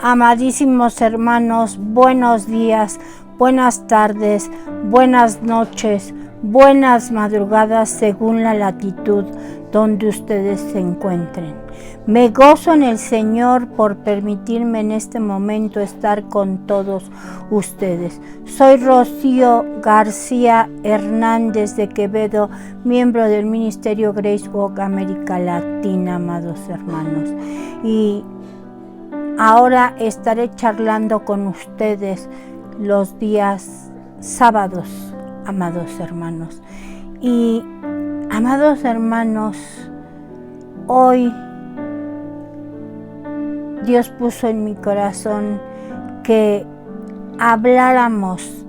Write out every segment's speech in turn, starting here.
Amadísimos hermanos, buenos días, buenas tardes, buenas noches, buenas madrugadas según la latitud donde ustedes se encuentren. Me gozo en el Señor por permitirme en este momento estar con todos ustedes. Soy Rocío García Hernández de Quevedo, miembro del Ministerio Grace Walk América Latina, amados hermanos. Y ahora estaré charlando con ustedes los días sábados, amados hermanos. Y, amados hermanos, hoy Dios puso en mi corazón que habláramos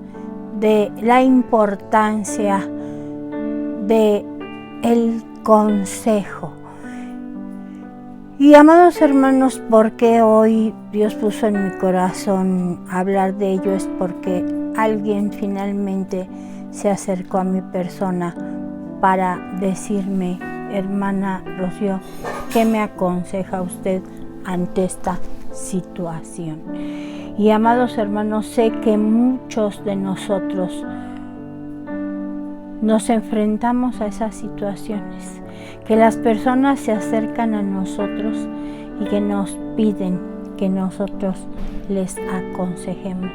de la importancia de el consejo. Y amados hermanos, ¿por qué hoy Dios puso en mi corazón hablar de ello? Es porque alguien finalmente se acercó a mi persona para decirme: hermana Rocío, ¿qué me aconseja usted ante esta situación? Y amados hermanos, sé que muchos de nosotros nos enfrentamos a esas situaciones, que las personas se acercan a nosotros y que nos piden que nosotros les aconsejemos.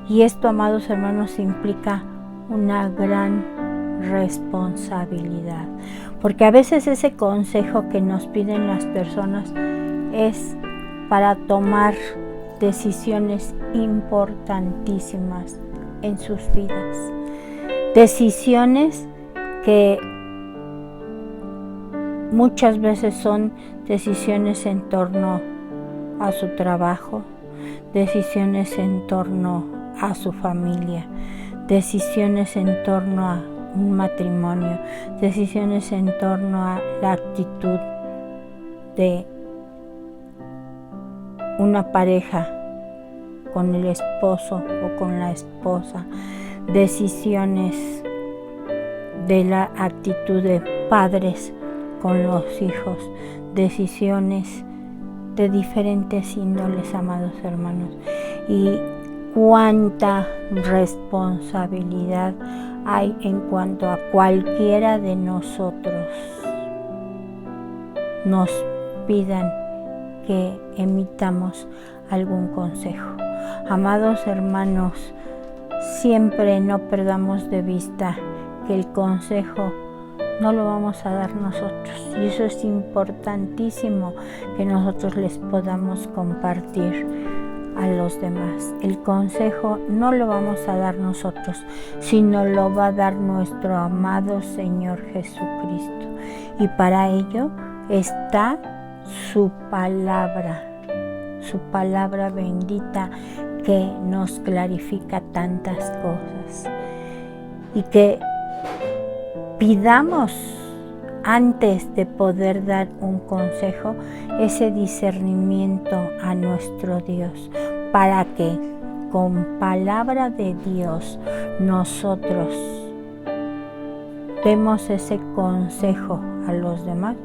Y esto, amados hermanos, implica una gran responsabilidad, porque a veces ese consejo que nos piden las personas es para tomar decisiones importantísimas en sus vidas, decisiones que muchas veces son decisiones en torno a su trabajo, decisiones en torno a su familia, decisiones en torno a un matrimonio, decisiones en torno a la actitud de una pareja con el esposo o con la esposa, decisiones de la actitud de padres con los hijos, decisiones de diferentes índoles, amados hermanos. Y cuánta responsabilidad hay en cuanto a cualquiera de nosotros nos pidan que emitamos algún consejo. Amados hermanos, siempre no perdamos de vista que el consejo no lo vamos a dar nosotros, y eso es importantísimo que nosotros les podamos compartir a los demás. El consejo no lo vamos a dar nosotros, sino lo va a dar nuestro amado Señor Jesucristo, y para ello está su palabra bendita, que nos clarifica tantas cosas, y que pidamos, antes de poder dar un consejo, ese discernimiento a nuestro Dios, para que con palabra de Dios nosotros demos ese consejo a los demás,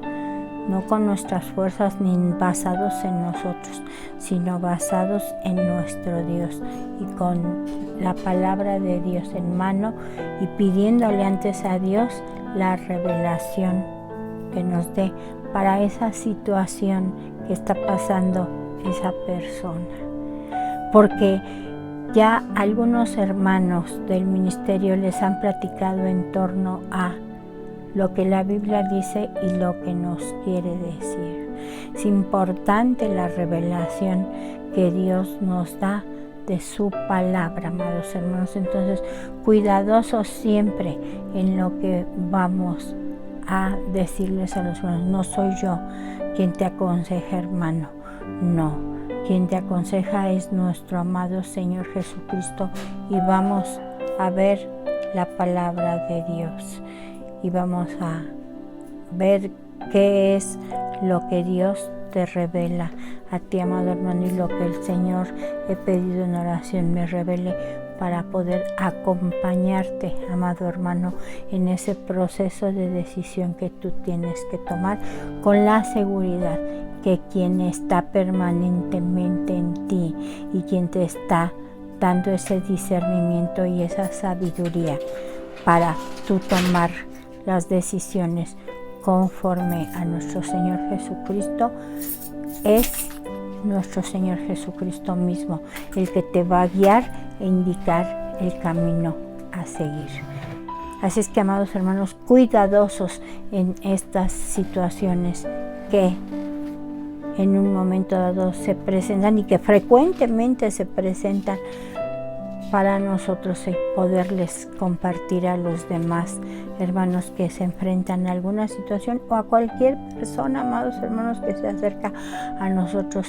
no con nuestras fuerzas ni basados en nosotros, sino basados en nuestro Dios, y con la palabra de Dios en mano, y pidiéndole antes a Dios la revelación que nos dé para esa situación que está pasando esa persona. Porque ya algunos hermanos del ministerio les han platicado en torno a lo que la Biblia dice y lo que nos quiere decir. Es importante la revelación que Dios nos da de su palabra, amados hermanos. Entonces, cuidadosos siempre en lo que vamos a decirles a los hermanos. No soy yo quien te aconseja, hermano, no. Quien te aconseja es nuestro amado Señor Jesucristo, y vamos a ver la palabra de Dios. Y vamos a ver qué es lo que Dios te revela a ti, amado hermano, y lo que el Señor, he pedido en oración, me revele para poder acompañarte, amado hermano, en ese proceso de decisión que tú tienes que tomar, con la seguridad que quien está permanentemente en ti y quien te está dando ese discernimiento y esa sabiduría para tú tomar las decisiones conforme a nuestro Señor Jesucristo, es nuestro Señor Jesucristo mismo el que te va a guiar e indicar el camino a seguir. Así es que, amados hermanos, cuidadosos en estas situaciones que en un momento dado se presentan y que frecuentemente se presentan para nosotros poderles compartir a los demás hermanos que se enfrentan a alguna situación o a cualquier persona, amados hermanos, que se acerca a nosotros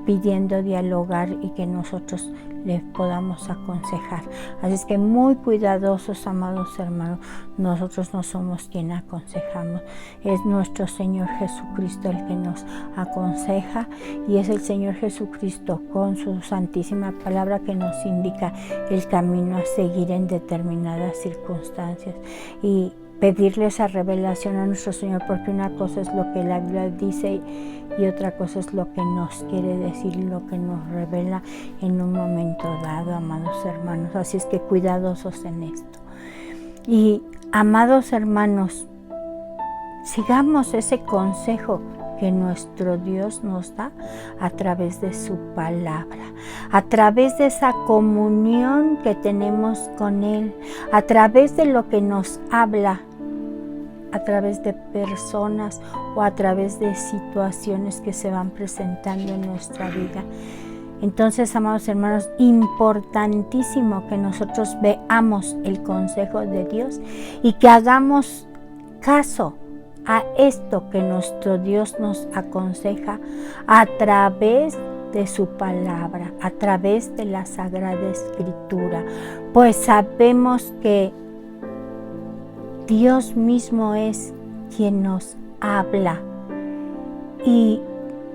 pidiendo dialogar y que nosotros les podamos aconsejar. Así es que muy cuidadosos, amados hermanos, nosotros no somos quien aconsejamos, es nuestro Señor Jesucristo el que nos aconseja, y es el Señor Jesucristo con su santísima palabra que nos indica el camino a seguir en determinadas circunstancias, y pedirle esa revelación a nuestro Señor, porque una cosa es lo que la Biblia dice y otra cosa es lo que nos quiere decir y lo que nos revela en un momento dado, amados hermanos. Así es que cuidadosos en esto. Y, amados hermanos, sigamos ese consejo que nuestro Dios nos da a través de su palabra, a través de esa comunión que tenemos con Él, a través de lo que nos habla, a través de personas o a través de situaciones que se van presentando en nuestra vida. Entonces, amados hermanos, importantísimo que nosotros veamos el consejo de Dios y que hagamos caso a esto que nuestro Dios nos aconseja a través de su palabra, a través de la Sagrada Escritura, pues sabemos que Dios mismo es quien nos habla, y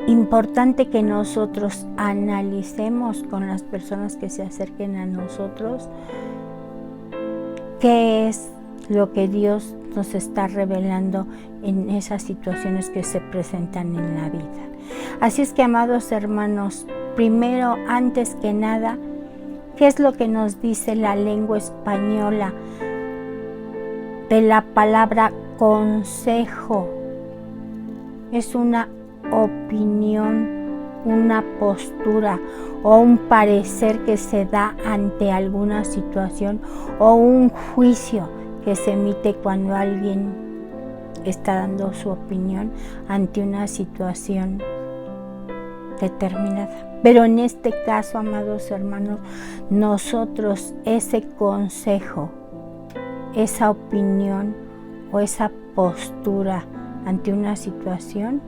importante que nosotros analicemos con las personas que se acerquen a nosotros qué es lo que Dios nos está revelando en esas situaciones que se presentan en la vida. Así es que, amados hermanos, primero, antes que nada, ¿qué es lo que nos dice la lengua española de la palabra consejo? Es una opinión, una postura o un parecer que se da ante alguna situación o un juicio que se emite cuando alguien está dando su opinión ante una situación determinada. Pero en este caso, amados hermanos, nosotros ese consejo, esa opinión o esa postura ante una situación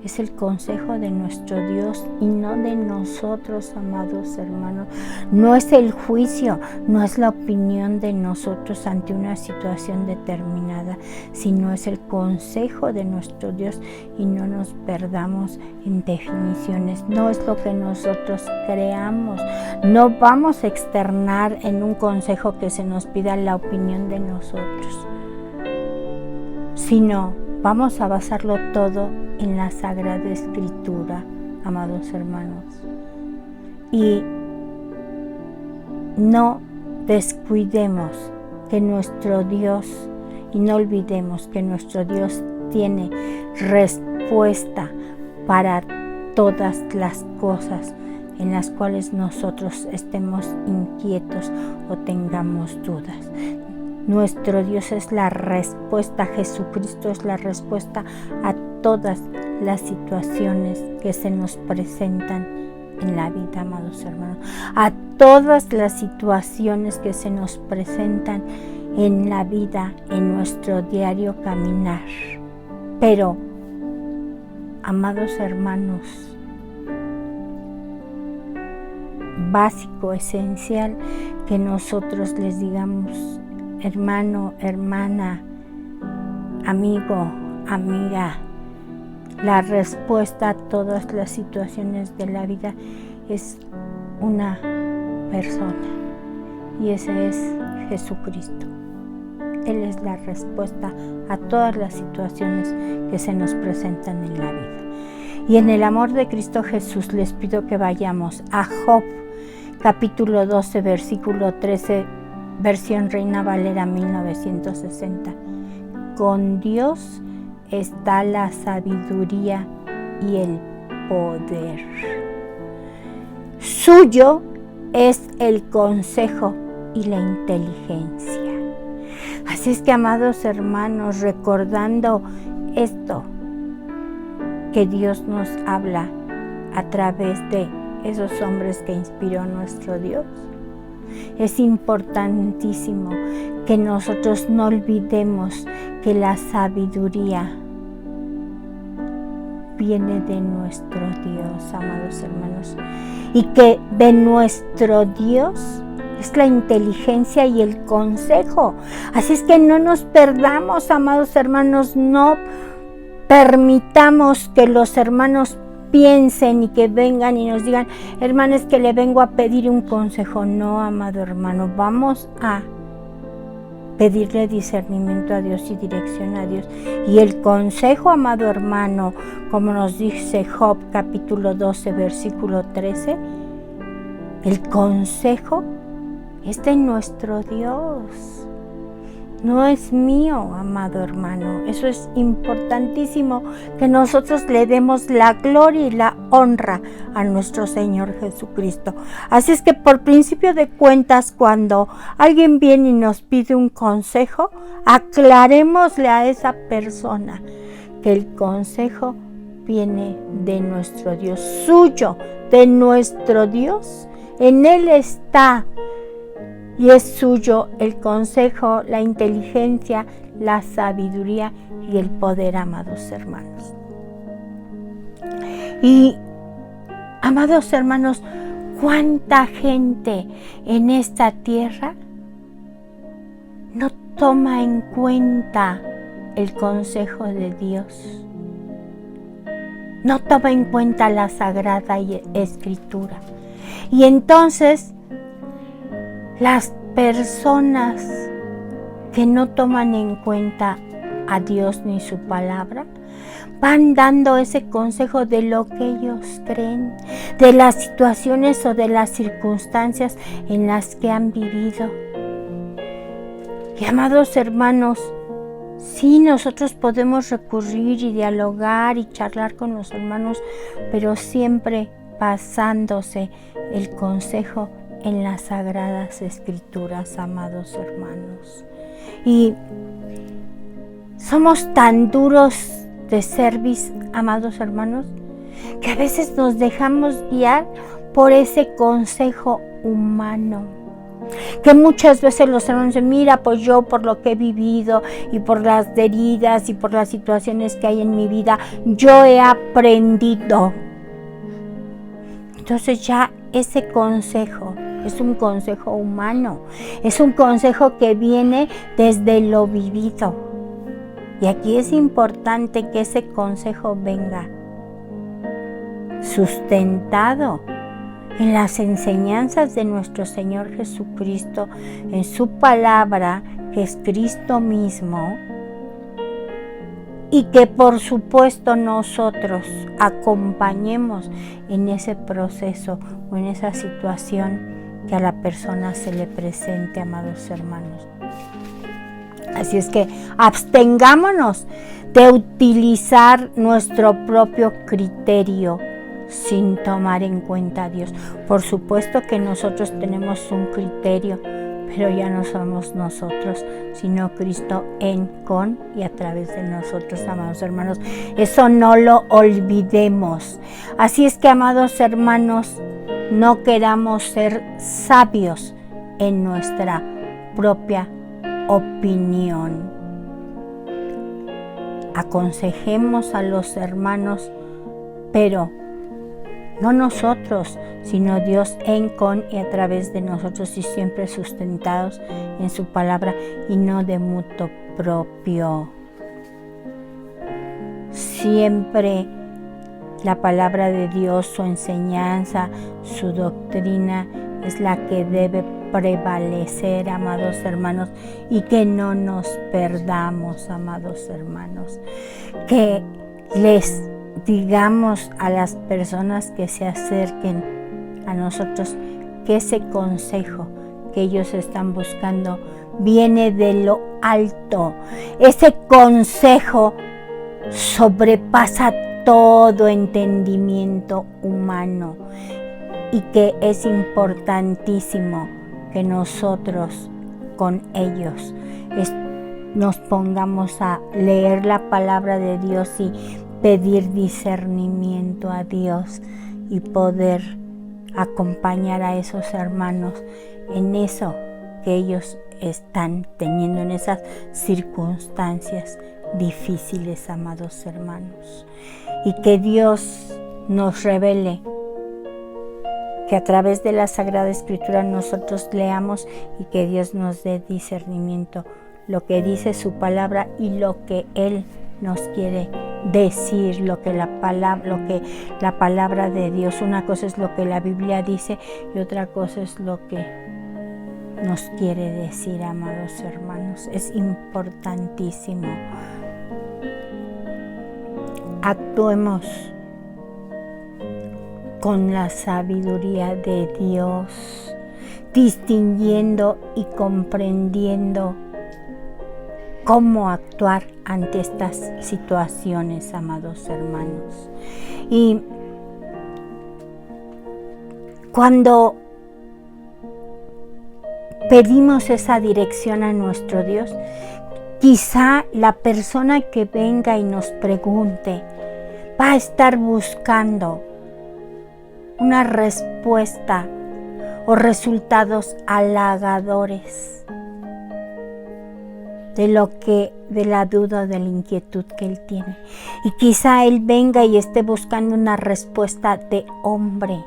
es el consejo de nuestro Dios y no de nosotros, amados hermanos. No es el juicio, no es la opinión de nosotros ante una situación determinada, sino es el consejo de nuestro Dios, y no nos perdamos en definiciones. No es lo que nosotros creamos. No vamos a externar en un consejo que se nos pida la opinión de nosotros, sino vamos a basarlo todo en la Sagrada Escritura, amados hermanos. Y no descuidemos que nuestro Dios, y no olvidemos que nuestro Dios tiene respuesta para todas las cosas en las cuales nosotros estemos inquietos o tengamos dudas. Nuestro Dios es la respuesta, Jesucristo es la respuesta a todas las situaciones que se nos presentan en la vida, amados hermanos, a todas las situaciones que se nos presentan en la vida, en nuestro diario caminar. Pero, amados hermanos, básico, esencial, que nosotros les digamos: hermano, hermana, amigo, amiga, la respuesta a todas las situaciones de la vida es una persona, y ese es Jesucristo. Él es la respuesta a todas las situaciones que se nos presentan en la vida. Y en el amor de Cristo Jesús les pido que vayamos a Job, capítulo 12, versículo 13, versión Reina Valera 1960. Con Dios está la sabiduría y el poder. Suyo es el consejo y la inteligencia. Así es que, amados hermanos, recordando esto, que Dios nos habla a través de esos hombres que inspiró nuestro Dios, es importantísimo que nosotros no olvidemos que la sabiduría viene de nuestro Dios, amados hermanos, y que de nuestro Dios es la inteligencia y el consejo. Así es que no nos perdamos, amados hermanos, no permitamos que los hermanos piensen y que vengan y nos digan: hermano, es que le vengo a pedir un consejo. No, amado hermano, vamos a pedirle discernimiento a Dios y dirección a Dios. Y el consejo, amado hermano, como nos dice Job capítulo 12, versículo 13, el consejo es de nuestro Dios. No es mío, amado hermano. Eso es importantísimo, que nosotros le demos la gloria y la honra a nuestro Señor Jesucristo. Así es que, por principio de cuentas, cuando alguien viene y nos pide un consejo, aclarémosle a esa persona que el consejo viene de nuestro Dios, suyo, de nuestro Dios. En Él está. Y es suyo el consejo, la inteligencia, la sabiduría y el poder, amados hermanos. Y, amados hermanos, ¿cuánta gente en esta tierra no toma en cuenta el consejo de Dios? No toma en cuenta la Sagrada Escritura. Y entonces, las personas que no toman en cuenta a Dios ni su palabra van dando ese consejo de lo que ellos creen, de las situaciones o de las circunstancias en las que han vivido. Y, amados hermanos, sí, nosotros podemos recurrir y dialogar y charlar con los hermanos, pero siempre basándose el consejo en las Sagradas Escrituras, amados hermanos. Y somos tan duros de cerviz, amados hermanos, que a veces nos dejamos guiar por ese consejo humano, que muchas veces los hermanos dicen: mira, pues yo, por lo que he vivido y por las heridas y por las situaciones que hay en mi vida, yo he aprendido. Entonces ya ese consejo es un consejo humano, es un consejo que viene desde lo vivido. Y aquí es importante que ese consejo venga sustentado en las enseñanzas de nuestro Señor Jesucristo, en su palabra, que es Cristo mismo, y que por supuesto nosotros acompañemos en ese proceso o en esa situación que a la persona se le presente, amados hermanos. Así es que abstengámonos de utilizar nuestro propio criterio sin tomar en cuenta a Dios. Por supuesto que nosotros tenemos un criterio, pero ya no somos nosotros, sino Cristo en, con y a través de nosotros, amados hermanos. Eso no lo olvidemos. Así es que, amados hermanos, no queramos ser sabios en nuestra propia opinión. Aconsejemos a los hermanos, pero no nosotros, sino Dios en, con y a través de nosotros, y siempre sustentados en su palabra y no de mutuo propio. Siempre la palabra de Dios, su enseñanza, su doctrina es la que debe prevalecer, amados hermanos, y que no nos perdamos, amados hermanos, que les digamos a las personas que se acerquen a nosotros que ese consejo que ellos están buscando viene de lo alto. Ese consejo sobrepasa todo entendimiento humano y que es importantísimo que nosotros con ellos nos pongamos a leer la palabra de Dios y pedir discernimiento a Dios y poder acompañar a esos hermanos en eso que ellos están teniendo, en esas circunstancias difíciles, amados hermanos. Y que Dios nos revele, que a través de la Sagrada Escritura nosotros leamos y que Dios nos dé discernimiento, lo que dice su palabra y lo que Él nos quiere decir, lo que la palabra de Dios. Una cosa es lo que la Biblia dice y otra cosa es lo que nos quiere decir, amados hermanos. Es importantísimo. Actuemos con la sabiduría de Dios, distinguiendo y comprendiendo cómo actuar ante estas situaciones, amados hermanos. Y cuando pedimos esa dirección a nuestro Dios, quizá la persona que venga y nos pregunte va a estar buscando una respuesta o resultados halagadores de la duda o de la inquietud que él tiene. Y quizá él venga y esté buscando una respuesta de hombre.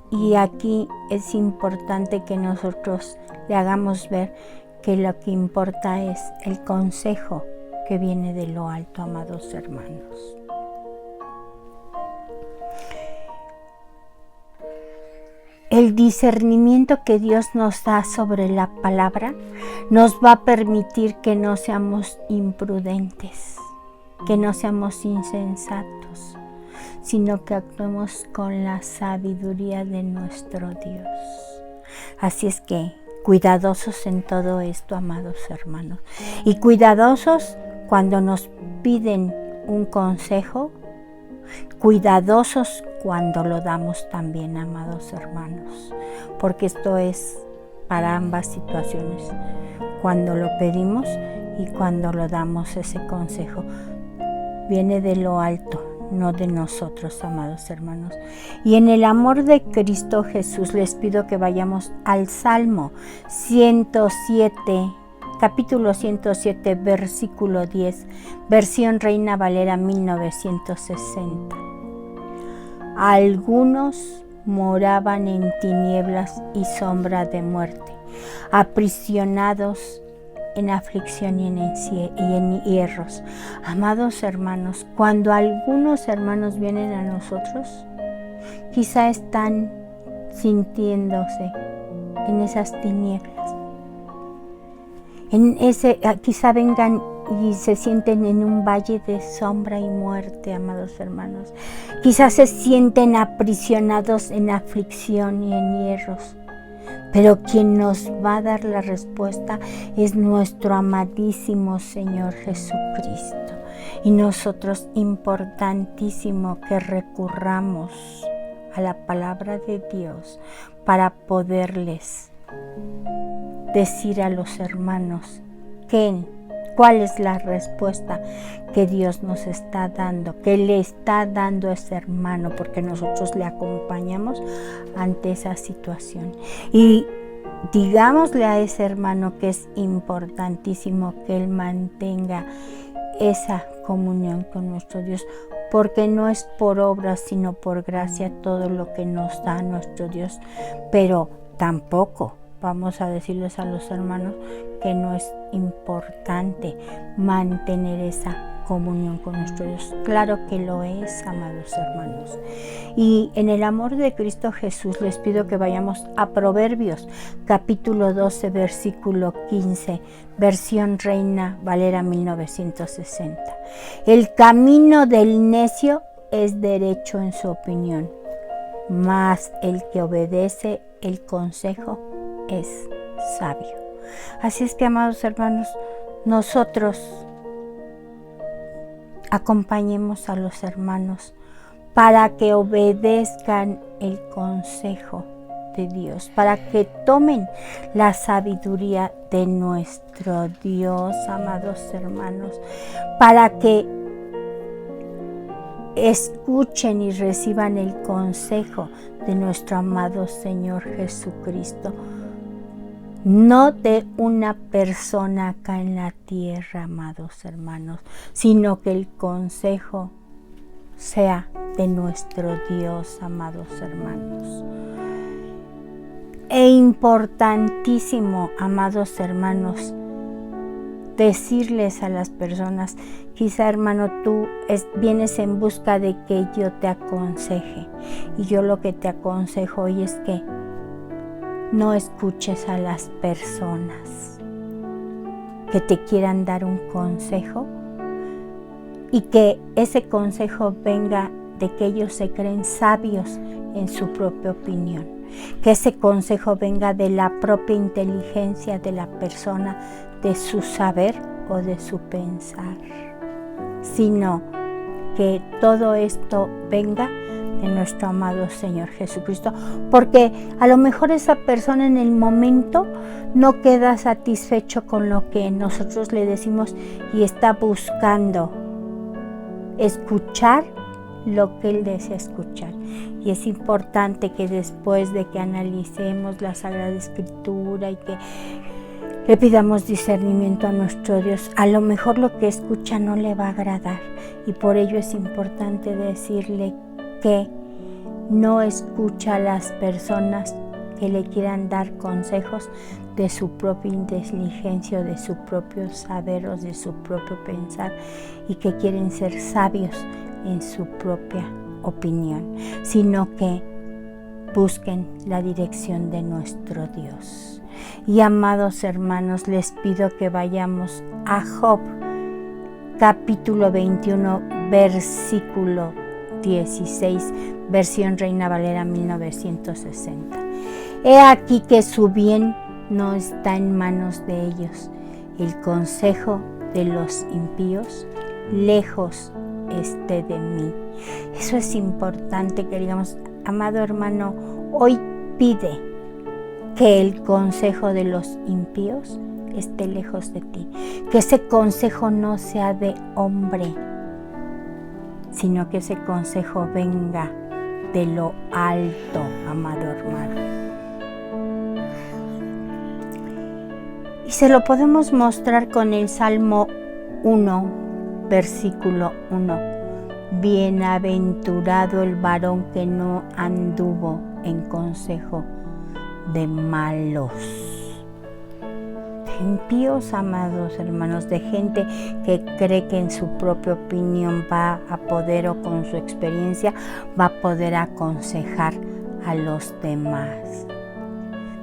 Y aquí es importante que nosotros le hagamos ver que lo que importa es el consejo que viene de lo alto, amados hermanos. El discernimiento que Dios nos da sobre la palabra nos va a permitir que no seamos imprudentes, que no seamos insensatos, sino que actuemos con la sabiduría de nuestro Dios. Así es que cuidadosos en todo esto, amados hermanos, y cuidadosos cuando nos piden un consejo, cuidadosos cuando lo damos también, amados hermanos, porque esto es para ambas situaciones, cuando lo pedimos y cuando lo damos. Ese consejo viene de lo alto, no de nosotros, amados hermanos. Y en el amor de Cristo Jesús les pido que vayamos al Salmo 107, capítulo 107, versículo 10, versión Reina Valera 1960. Algunos moraban en tinieblas y sombra de muerte, aprisionados en aflicción y en hierros. Amados hermanos, cuando algunos hermanos vienen a nosotros, quizá están sintiéndose en esas tinieblas. Quizá vengan y se sienten en un valle de sombra y muerte, amados hermanos. Quizás se sienten aprisionados en aflicción y en hierros. Pero quien nos va a dar la respuesta es nuestro amadísimo Señor Jesucristo. Y nosotros, importantísimo que recurramos a la palabra de Dios para poderles decir a los hermanos cuál es la respuesta que Dios nos está dando, que le está dando a ese hermano, porque nosotros le acompañamos ante esa situación. Y digámosle a ese hermano que es importantísimo que él mantenga esa comunión con nuestro Dios, porque no es por obra, sino por gracia todo lo que nos da nuestro Dios. Pero tampoco vamos a decirles a los hermanos que no es importante mantener esa comunión con nuestro Dios. Claro que lo es, amados hermanos. Y en el amor de Cristo Jesús les pido que vayamos a Proverbios, capítulo 12, versículo 15, versión Reina Valera 1960. El camino del necio es derecho en su opinión, mas el que obedece el consejo es sabio. Así es que, amados hermanos, nosotros acompañemos a los hermanos para que obedezcan el consejo de Dios, para que tomen la sabiduría de nuestro Dios, amados hermanos, para que escuchen y reciban el consejo de nuestro amado Señor Jesucristo, no de una persona acá en la tierra, amados hermanos, sino que el consejo sea de nuestro Dios, amados hermanos. E importantísimo, amados hermanos, decirles a las personas, quizá hermano, tú vienes en busca de que yo te aconseje, y yo lo que te aconsejo hoy es que no escuches a las personas que te quieran dar un consejo y que ese consejo venga de que ellos se creen sabios en su propia opinión, que ese consejo venga de la propia inteligencia de la persona, de su saber o de su pensar, sino que todo esto venga de nuestro amado Señor Jesucristo, porque a lo mejor esa persona en el momento no queda satisfecho con lo que nosotros le decimos y está buscando escuchar lo que él desea escuchar. Y es importante que después de que analicemos la Sagrada Escritura y que le pidamos discernimiento a nuestro Dios, a lo mejor lo que escucha no le va a agradar, y por ello es importante decirle que no escucha a las personas que le quieran dar consejos de su propia inteligencia, de su propio saber o de su propio pensar, y que quieren ser sabios en su propia opinión, sino que busquen la dirección de nuestro Dios. Y amados hermanos, les pido que vayamos a Job, capítulo 21, versículo 16, versión Reina Valera 1960. He aquí que su bien no está en manos de ellos, el consejo de los impíos lejos esté de mí. Eso es importante que digamos, amado hermano, hoy pide que el consejo de los impíos esté lejos de ti, que ese consejo no sea de hombre, sino que ese consejo venga de lo alto, amado hermano. Y se lo podemos mostrar con el Salmo 1, versículo 1. Bienaventurado el varón que no anduvo en consejo de malos. Impíos, amados hermanos, de gente que cree que en su propia opinión va a poder, o con su experiencia va a poder aconsejar a los demás.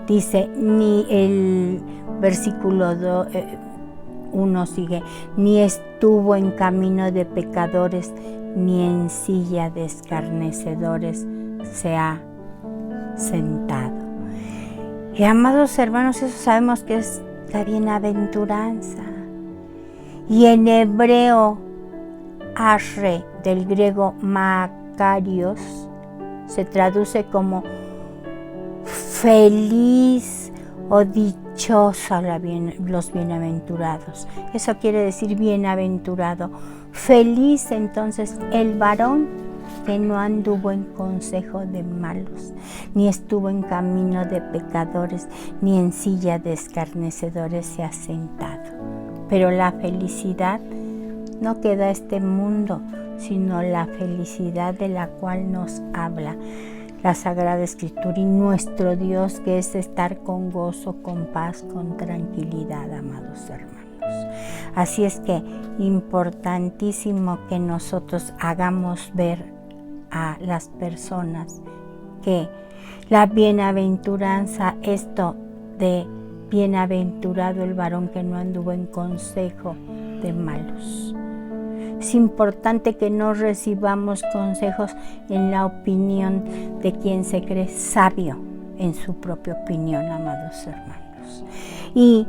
Dice, ni el versículo 1 sigue, ni estuvo en camino de pecadores, ni en silla de escarnecedores se ha sentado. Y amados hermanos, eso sabemos que es la bienaventuranza. Y en hebreo, ashre, del griego makarios, se traduce como feliz o dichosa los bienaventurados. Eso quiere decir bienaventurado. Feliz entonces el varón que no anduvo en consejo de malos, ni estuvo en camino de pecadores, ni en silla de escarnecedores se ha sentado. Pero la felicidad no queda a este mundo, sino la felicidad de la cual nos habla la Sagrada Escritura y nuestro Dios, que es estar con gozo, con paz, con tranquilidad, amados hermanos. Así es que importantísimo que nosotros hagamos ver a las personas que la bienaventuranza, esto de bienaventurado el varón que no anduvo en consejo de malos. Es importante que no recibamos consejos en la opinión de quien se cree sabio en su propia opinión, amados hermanos. Y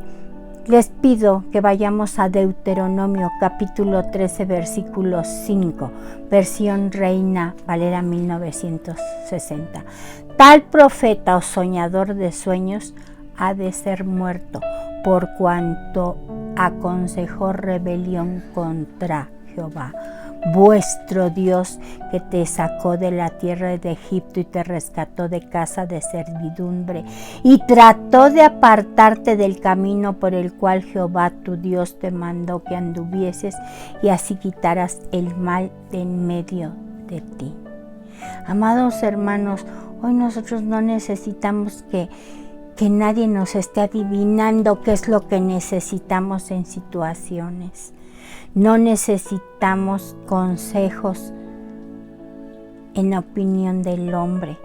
les pido que vayamos a Deuteronomio capítulo 13, versículo 5, versión Reina Valera 1960. Tal profeta o soñador de sueños ha de ser muerto por cuanto aconsejó rebelión contra Jehová, vuestro Dios, que te sacó de la tierra de Egipto y te rescató de casa de servidumbre, y trató de apartarte del camino por el cual Jehová tu Dios te mandó que anduvieses, y así quitaras el mal de en medio de ti. Amados hermanos, hoy nosotros no necesitamos que nadie nos esté adivinando qué es lo que necesitamos en situaciones. No necesitamos consejos en opinión del hombre,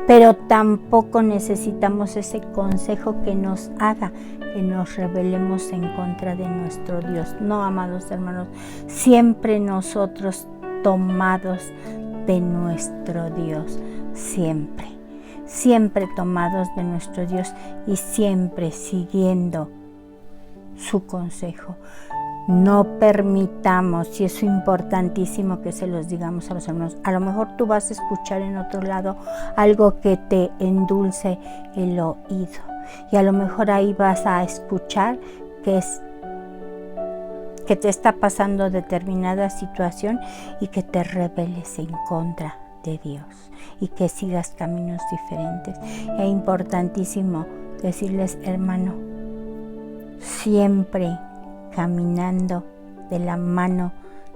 pero tampoco necesitamos ese consejo que nos haga que nos rebelemos en contra de nuestro Dios. No, amados hermanos, siempre nosotros tomados de nuestro Dios, siempre tomados de nuestro Dios y siempre siguiendo su consejo. No permitamos, y eso es importantísimo que se los digamos a los hermanos, a lo mejor tú vas a escuchar en otro lado algo que te endulce el oído, y a lo mejor ahí vas a escuchar que te está pasando determinada situación y que te rebeles en contra de Dios y que sigas caminos diferentes. Es importantísimo decirles, hermano, siempre caminando de la mano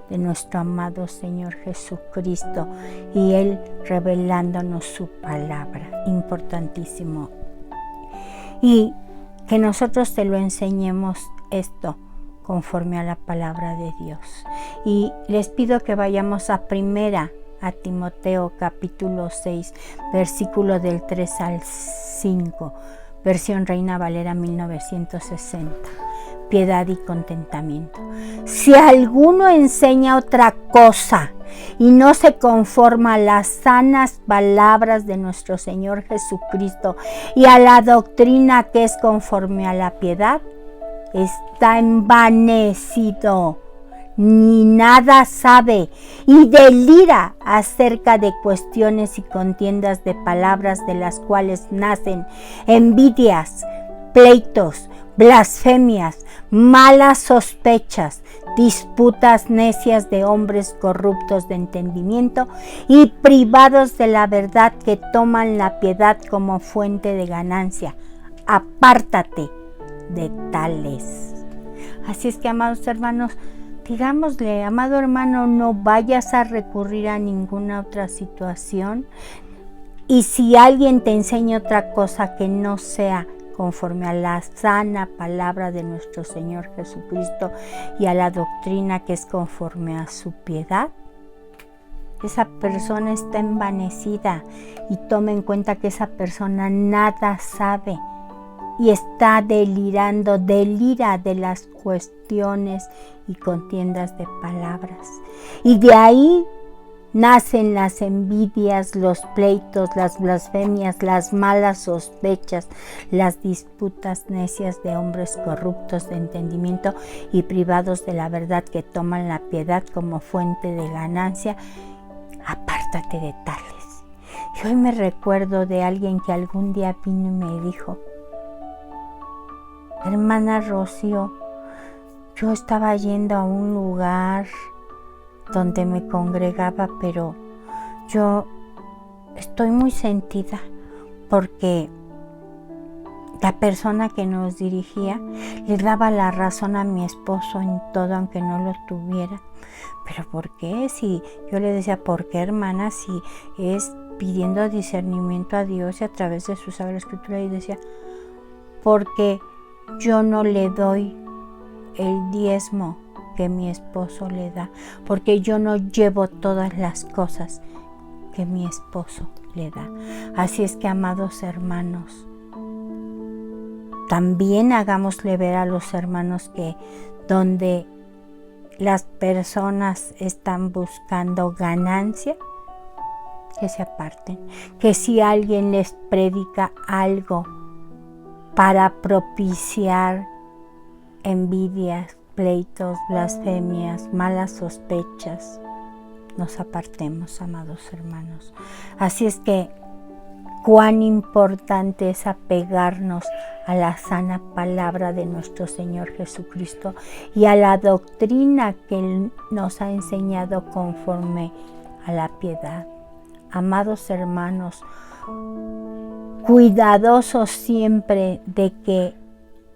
de nuestro amado Señor Jesucristo y Él revelándonos su palabra. Importantísimo. Y que nosotros te lo enseñemos esto conforme a la palabra de Dios. Y les pido que vayamos a Timoteo capítulo 6, versículo del 3 al 5, versión Reina Valera 1960. Piedad y contentamiento. Si alguno enseña otra cosa y no se conforma a las sanas palabras de nuestro Señor Jesucristo y a la doctrina que es conforme a la piedad, está envanecido, ni nada sabe, y delira acerca de cuestiones y contiendas de palabras, de las cuales nacen envidias, pleitos, blasfemias, malas sospechas, disputas necias de hombres corruptos de entendimiento y privados de la verdad, que toman la piedad como fuente de ganancia. Apártate de tales. Así es que, amados hermanos, digámosle, amado hermano, no vayas a recurrir a ninguna otra situación, y si alguien te enseña otra cosa que no sea conforme a la sana palabra de nuestro Señor Jesucristo y a la doctrina que es conforme a su piedad, esa persona está envanecida, y tome en cuenta que esa persona nada sabe y está delira de las cuestiones y contiendas de palabras, y de ahí nacen las envidias, los pleitos, las blasfemias, las malas sospechas, las disputas necias de hombres corruptos de entendimiento y privados de la verdad, que toman la piedad como fuente de ganancia. Apártate de tales. Y hoy me recuerdo de alguien que algún día vino y me dijo: hermana Rocío, yo estaba yendo a un lugar donde me congregaba, pero yo estoy muy sentida porque la persona que nos dirigía le daba la razón a mi esposo en todo, aunque no lo tuviera. ¿Pero por qué? Si yo le decía, ¿por qué, hermana? Si es pidiendo discernimiento a Dios y a través de su Sagrada Escritura. Y decía, porque yo no le doy el diezmo que mi esposo le da, porque yo no llevo todas las cosas que mi esposo le da. Así es que, amados hermanos, también hagámosle ver a los hermanos que donde las personas están buscando ganancia, que se aparten, que si alguien les predica algo para propiciar envidias, pleitos, blasfemias, malas sospechas, nos apartemos, amados hermanos. Así es que cuán importante es apegarnos a la sana palabra de nuestro Señor Jesucristo y a la doctrina que Él nos ha enseñado conforme a la piedad. Amados hermanos, cuidadosos siempre de que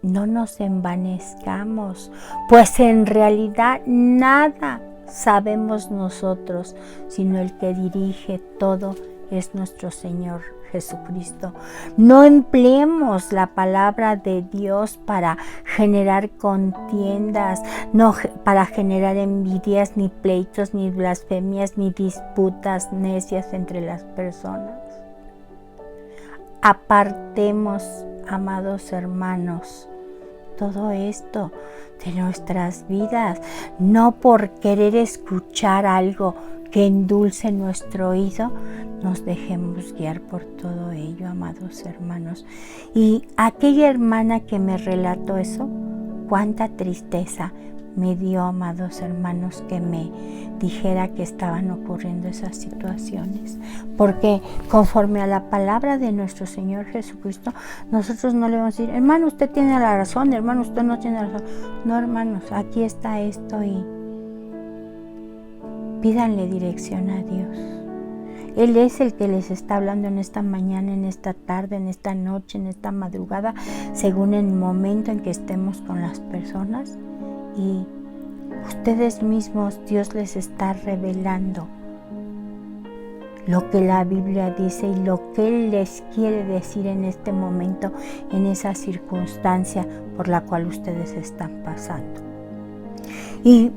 no nos envanezcamos, pues en realidad nada sabemos nosotros, sino el que dirige todo es nuestro Señor Jesucristo. No empleemos la palabra de Dios para generar contiendas, no para generar envidias, ni pleitos, ni blasfemias, ni disputas necias entre las personas. Apartemos, amados hermanos, todo esto de nuestras vidas, no por querer escuchar algo que endulce nuestro oído, nos dejemos guiar por todo ello, amados hermanos. Y aquella hermana que me relató eso, cuánta tristeza me dio, amados hermanos, que me dijera que estaban ocurriendo esas situaciones, porque conforme a la palabra de nuestro Señor Jesucristo, nosotros no le vamos a decir, hermano, usted tiene la razón, hermano, usted no tiene la razón. No, hermanos, aquí está esto y pídanle dirección a Dios. Él es el que les está hablando en esta mañana, en esta tarde, en esta noche, en esta madrugada, según el momento en que estemos con las personas. Y ustedes mismos, Dios les está revelando lo que la Biblia dice y lo que Él les quiere decir en este momento, en esa circunstancia por la cual ustedes están pasando. Y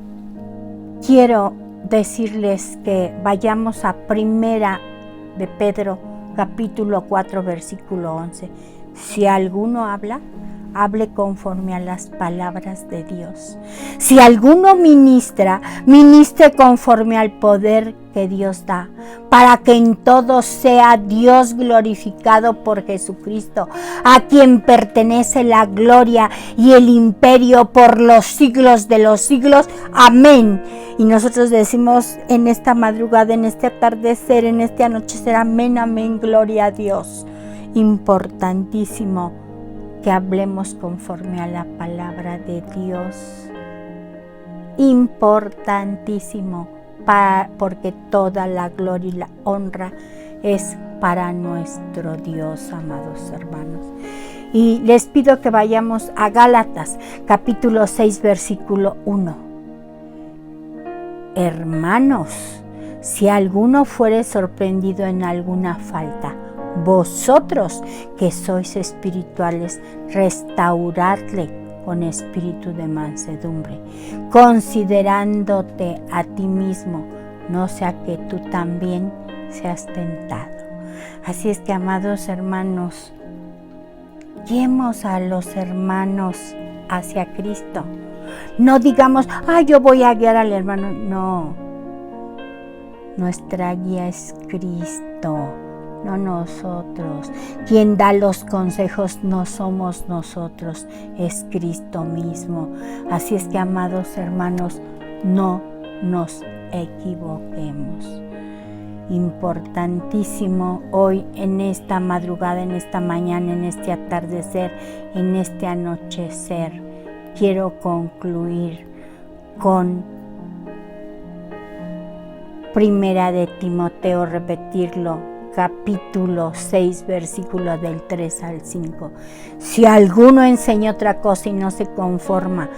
quiero decirles que vayamos a Primera de Pedro, capítulo 4, versículo 11. Si alguno habla, hable conforme a las palabras de Dios. Si alguno ministra, ministre conforme al poder que Dios da, para que en todo sea Dios glorificado por Jesucristo, a quien pertenece la gloria y el imperio por los siglos de los siglos. Amén. Y nosotros decimos en esta madrugada, en este atardecer, en este anochecer, amén, amén, gloria a Dios. Importantísimo que hablemos conforme a la palabra de Dios. Importantísimo, porque toda la gloria y la honra es para nuestro Dios, amados hermanos. Y les pido que vayamos a Gálatas, capítulo 6, versículo 1. Hermanos, si alguno fuere sorprendido en alguna falta, vosotros que sois espirituales, restauradle con espíritu de mansedumbre, considerándote a ti mismo, no sea que tú también seas tentado. Así es que, amados hermanos, guiemos a los hermanos hacia Cristo. No digamos, yo voy a guiar al hermano. No, nuestra guía es Cristo, no nosotros. Quien da los consejos no somos nosotros, es Cristo mismo. Así es que, amados hermanos, no nos equivoquemos. Importantísimo hoy, en esta madrugada, en esta mañana, en este atardecer, en este anochecer, quiero concluir con Primera de Timoteo, repetirlo, capítulo 6, versículo del 3 al 5. Si alguno enseña otra cosa y no se conforma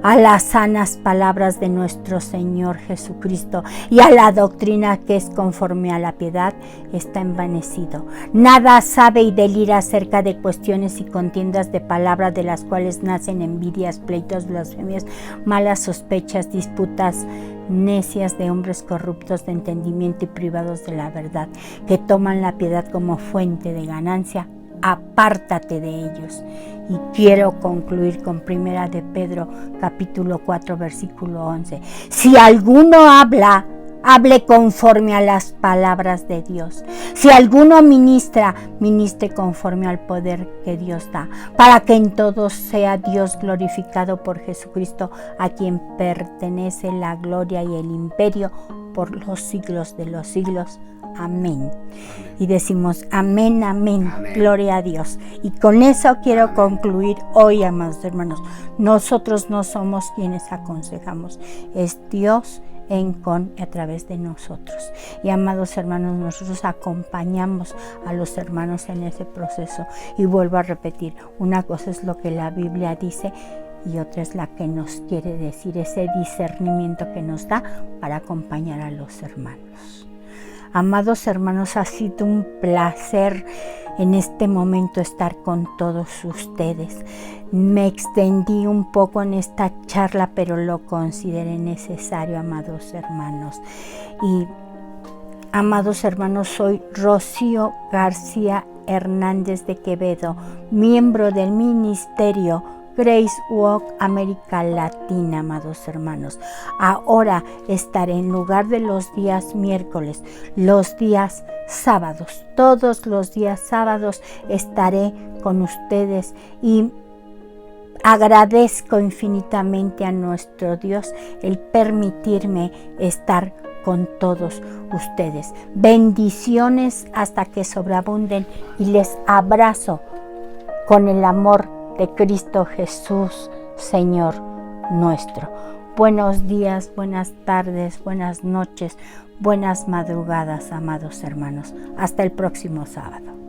a las sanas palabras de nuestro Señor Jesucristo y a la doctrina que es conforme a la piedad, está envanecido. Nada sabe y delira acerca de cuestiones y contiendas de palabras, de las cuales nacen envidias, pleitos, blasfemias, malas sospechas, disputas necias de hombres corruptos de entendimiento y privados de la verdad, que toman la piedad como fuente de ganancia. Apártate de ellos. Y quiero concluir con 1 de Pedro capítulo 4 versículo 11. Si alguno habla, hable conforme a las palabras de Dios. Si alguno ministra, ministre conforme al poder que Dios da, para que en todo sea Dios glorificado por Jesucristo, a quien pertenece la gloria y el imperio por los siglos de los siglos. Amén. Y decimos amén, amén, amén, gloria a Dios. Y con eso quiero concluir hoy, amados hermanos. Nosotros no somos quienes aconsejamos, es Dios en, con y a través de nosotros. Y amados hermanos, nosotros acompañamos a los hermanos en ese proceso. Y vuelvo a repetir, una cosa es lo que la Biblia dice y otra es la que nos quiere decir, ese discernimiento que nos da para acompañar a los hermanos. Amados hermanos, ha sido un placer en este momento estar con todos ustedes. Me extendí un poco en esta charla, pero lo consideré necesario, amados hermanos. Y, amados hermanos, soy Rocío García Hernández de Quevedo, miembro del ministerio Grace Walk América Latina, amados hermanos. Ahora estaré en lugar de los días miércoles, los días sábados. Todos los días sábados estaré con ustedes y agradezco infinitamente a nuestro Dios el permitirme estar con todos ustedes. Bendiciones hasta que sobreabunden y les abrazo con el amor de Cristo Jesús, Señor nuestro. Buenos días, buenas tardes, buenas noches, buenas madrugadas, amados hermanos. Hasta el próximo sábado.